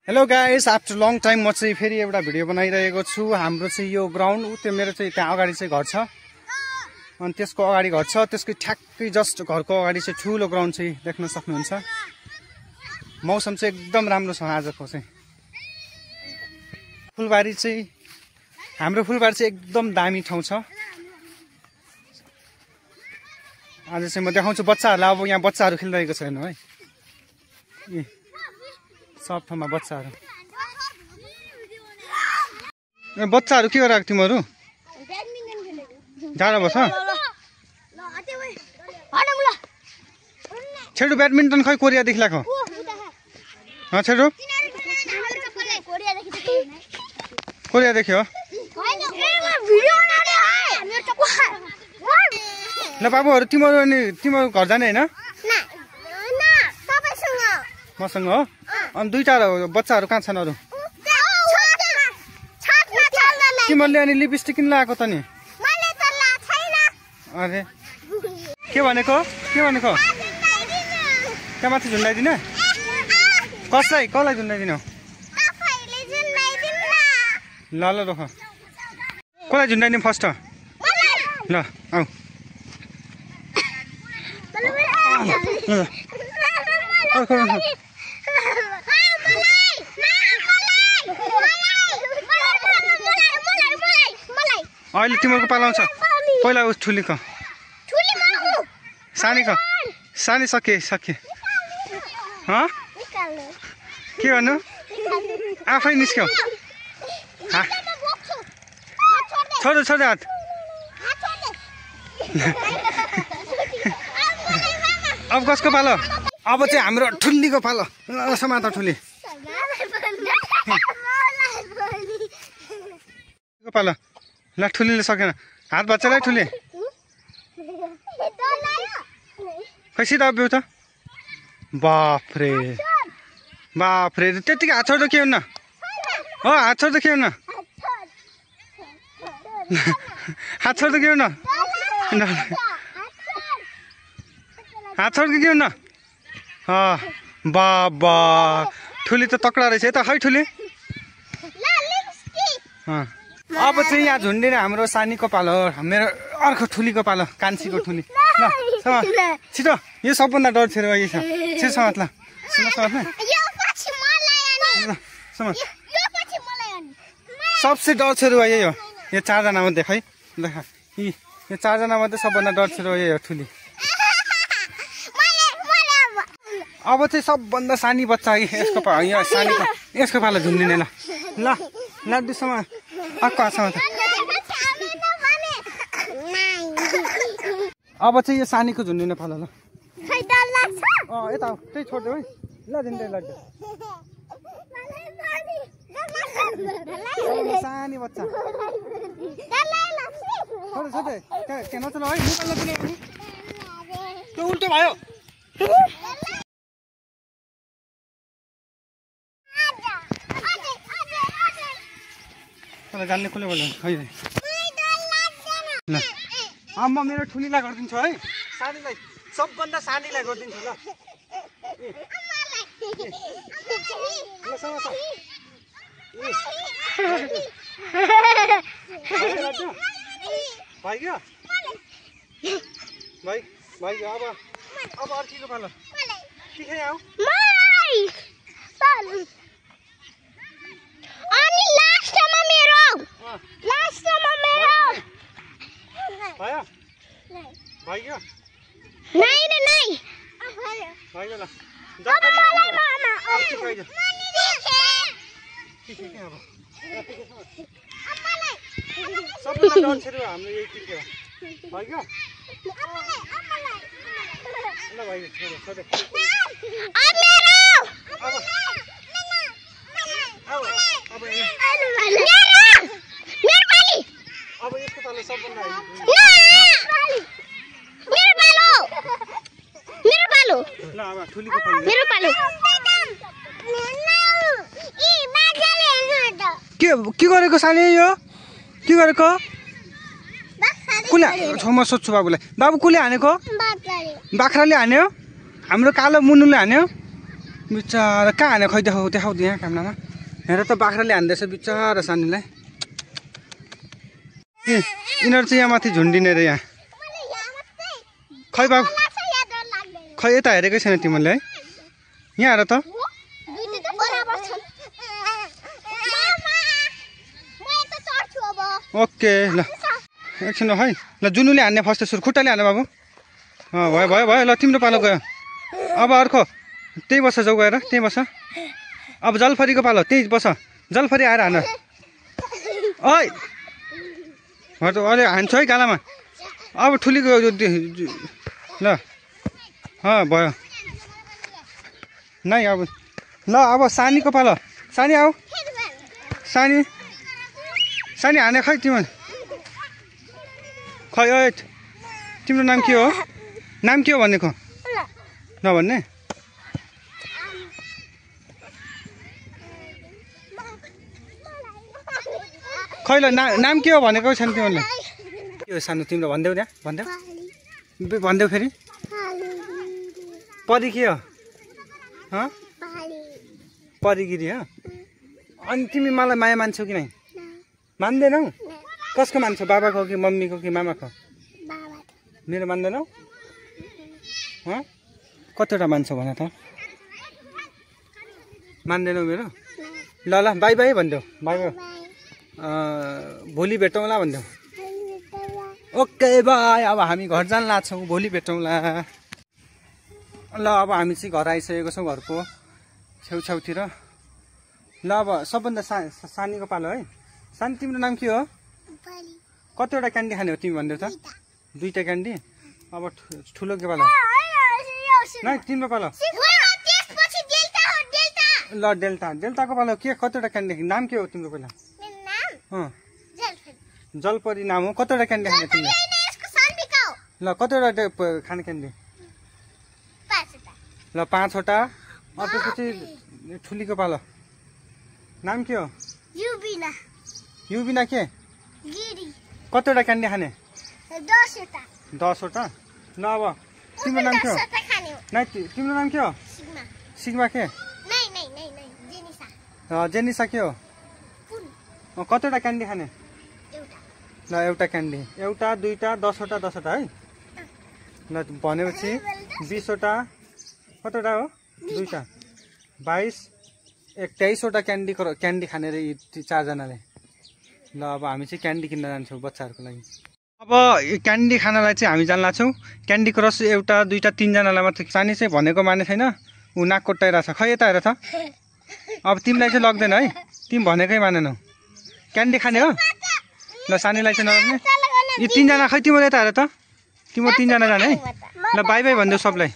Hello guys, after long time म चाहिँ फेरि एउटा भिडियो बनाइरहेको छु। हाम्रो चाहिँ यो ग्राउन्ड त्यो मेरो चाहिँ त्यहाँ अगाडि चाहिँ घर छ अनि त्यसको अगाडि घर छ, त्यसको ठ्याक्कै जस्ट घरको अगाडि चाहिँ ठुलो ग्राउन्ड चाहिँ देख्न सक्नुहुन्छ। मौसम चाहिँ एकदम राम्रो छ आजको चाहिँ। फुलबारी चाहिँ हाम्रो फुलबारी चाहिँ एकदम दामी ठाउँ छ। आज चाहिँ म देखाउँछु बच्चाहरूलाई। अब यहाँ बच्चाहरू खेलिरहेको छैन है, सब ठाउँमा बच्चाहरू। बच्चाहरू के गरेको तिमीहरू? जाडो भएछ? छेडु ब्याडमिन्टन खै कोरियादेखि ल्याएको? छेडु कोरियादेखि हो? ल बाबुहरू तिमीहरू अनि तिमीहरू घर जाने होइन? मसँग हो? अनि दुईटा बच्चाहरू कहाँ छन् अरू? तिमीहरूले अनि लिपस्टिक किन लगाएको त नि? अरे के भनेको? त्यहाँ माथि झुन्डाइदिन? कसलाई झुन्डाइदिनु? ल ल रोख। कसलाई झुन्डाइदिनु फर्स्ट? ल आऊ। अहिले तिमीहरूको पालो आउँछ। पहिला उस ठुलीको सानीको सानी सके के भन्नु? आफै निस्क्यौ। छोड हात। अब कसको पालो? अब चाहिँ हाम्रो ठुलीको पालो। समात ठुली पालो। ल ठुलीले सकेन, हात बच्चालाई ठुली खै सिधा उभिउ त। बाफ्रे त्यतिकै हात छोड्दा के हुन्न? हो हात छोड्दा के हुन्न? हात छोड्दा के हुन्न? हात छोड्दा के हुन्न? बाबा ठुली त तक्रा रहेछ त। खै ठुली अब चाहिँ यहाँ झुन्डिने हाम्रो सानीको पालो, मेरो अर्को ठुलीको पालो, कान्छीको ठुली। ल छिटो, यो सबभन्दा डर छेर यही छ। छिटो समात ल, सबसे डर छेर यही हो। यो चारजना मध्ये खै देखा, यो चारजना मध्ये सबभन्दा डर छेर यही हो ठुली। अब चाहिँ सबभन्दा सानी बच्चा यसको पालो झुन्डिने। ल लाडुसँग अक्का आसँग त। अब चाहिँ यो सानीको झुन्डिने पालो। ल यता त्यही छोड्दै है। ल झुन्डै लाग्छ सानी बच्चा। त्यहाँ नचल है, त्यो उल्टो भयो। जान्ने कसले बोल्नु? खै ल म मेरो ठुलीलाई गरिदिन्छु है, सानीलाई सबभन्दा सानीलाई गरिदिन्छु। ल भइगयो अब अर्कीको पालो के खे आऊ? भइगयो भइगयो। ल सबभन्दा डर छेर हाम्रो यही टिकेर भइगयो। ल भइगयो, छोडे अब यसको पालो सबभन्दा ल अब ठुलीको पालो। के गरेको सानी? यो के गरेको? कसले छेउमा सोध्छु बाबुलाई। बाबु कसले हानेको? बाख्राले हान्यो? हाम्रो कालो मुनुले हान्यो? बिचारा कहाँ हाने खै देखाउ यहाँ क्यामेरामा हेर त बाख्राले हान्दैछ बिचारा सानीलाई ए यिनीहरू चाहिँ यहाँ माथि झुन्डिने रे यहाँ खै बाबु खै यता हेरेकै छैन तिमीले है यहाँ हेर त ओके ल एकछिन है ल जुनुले हान्ने फर्स्ट सुरु खुट्टाले हान्ने बाबु भयो भयो भयो ल तिम्रो पालो गयो अब अर्को त्यही बस जाऊ गएर त्यही बस अब जलफरीको पालो त्यही बस जलफरी आएर हान ओइ अहिले हान्छु है गालामा अब ठुलीको ल भयो नै अब ल अब सानीको पालो सानी आऊ सानी हाने खै तिम्रो खै ओइ तिम्रो नाम के हो भनेको नभन्ने खै ल नाम के हो भनेको छैन तिमीले के हो सानो तिम्रो भन्देऊ त्यहाँ भन्देऊ फेरि परी के हो परिगिरी हो अनि तिमी मलाई माया मान्छौ कि नै मान्दैनौ कसको मान्छौ बाबाको कि मम्मीको कि मामाको मेरो मान्दैनौ कतिवटा मान्छौ भन त मान्दैनौ मेरो ल बाई बाई भनिदेऊ बाई बाई भोलि भेटौँला भनिदेऊ ओके बाई अब हामी घर जान लाग्छौँ भोलि भेटौँला ल अब हामी चाहिँ घर आइसकेको छौँ घरको छेउछाउतिर ल अब सबभन्दा सानीको पालो है सानी तिम्रो नाम के हो कतिवटा क्यान्डी खाने हो तिमी भन्देऊ त दुईटा क्यान्डी अब ठुलो के पालो नै तिम्रो पालो ल डेल्टाको पालो के कतिवटा क्यान्डी नाम के हो तिम्रो पहिला जलपरी नाम हो कतिवटा क्यान्डी खाने तिमीले ल कतिवटा खाने क्यान्डी ल 5वटा अब त्यसपछि ठुलीको पालो नाम के हो युबिना के कतिवटा क्यान्डी खाने 10वटा ल अब तिम्रो नाम के हो नै तिम्रो नाम के हो सिग्मा के जेनिसा के हो कतिवटा क्यान्डी खाने ल एउटा क्यान्डी एउटा दुईटा 10वटा है ल भनेपछि 20वटा कतिवटा हो दुईटा 22 23वटा क्यान्डी खाने रे यी 4जनाले ल अब हामी चाहिँ क्यान्डी किन्न जान्छौँ बच्चाहरूको लागि अब क्यान्डी खानलाई चाहिँ हामी जान लाग्छौँ क्यान्डी क्रस एउटा दुईटा 3जनालाई मात्र सानी चाहिँ भनेको माने छैन ऊ नाक कोट्टाइरहेछ खै यता हेर त अब तिमीलाई चाहिँ लग्दैन है तिमी भनेकै मानेनौ क्यान्डी खाने हो ल सानीलाई चाहिँ नलग्ने यी 3जना खै तिम्रो यता हेर त तिम्रो 3जना जाने है ल बाई बाई भनिदेऊ सबलाई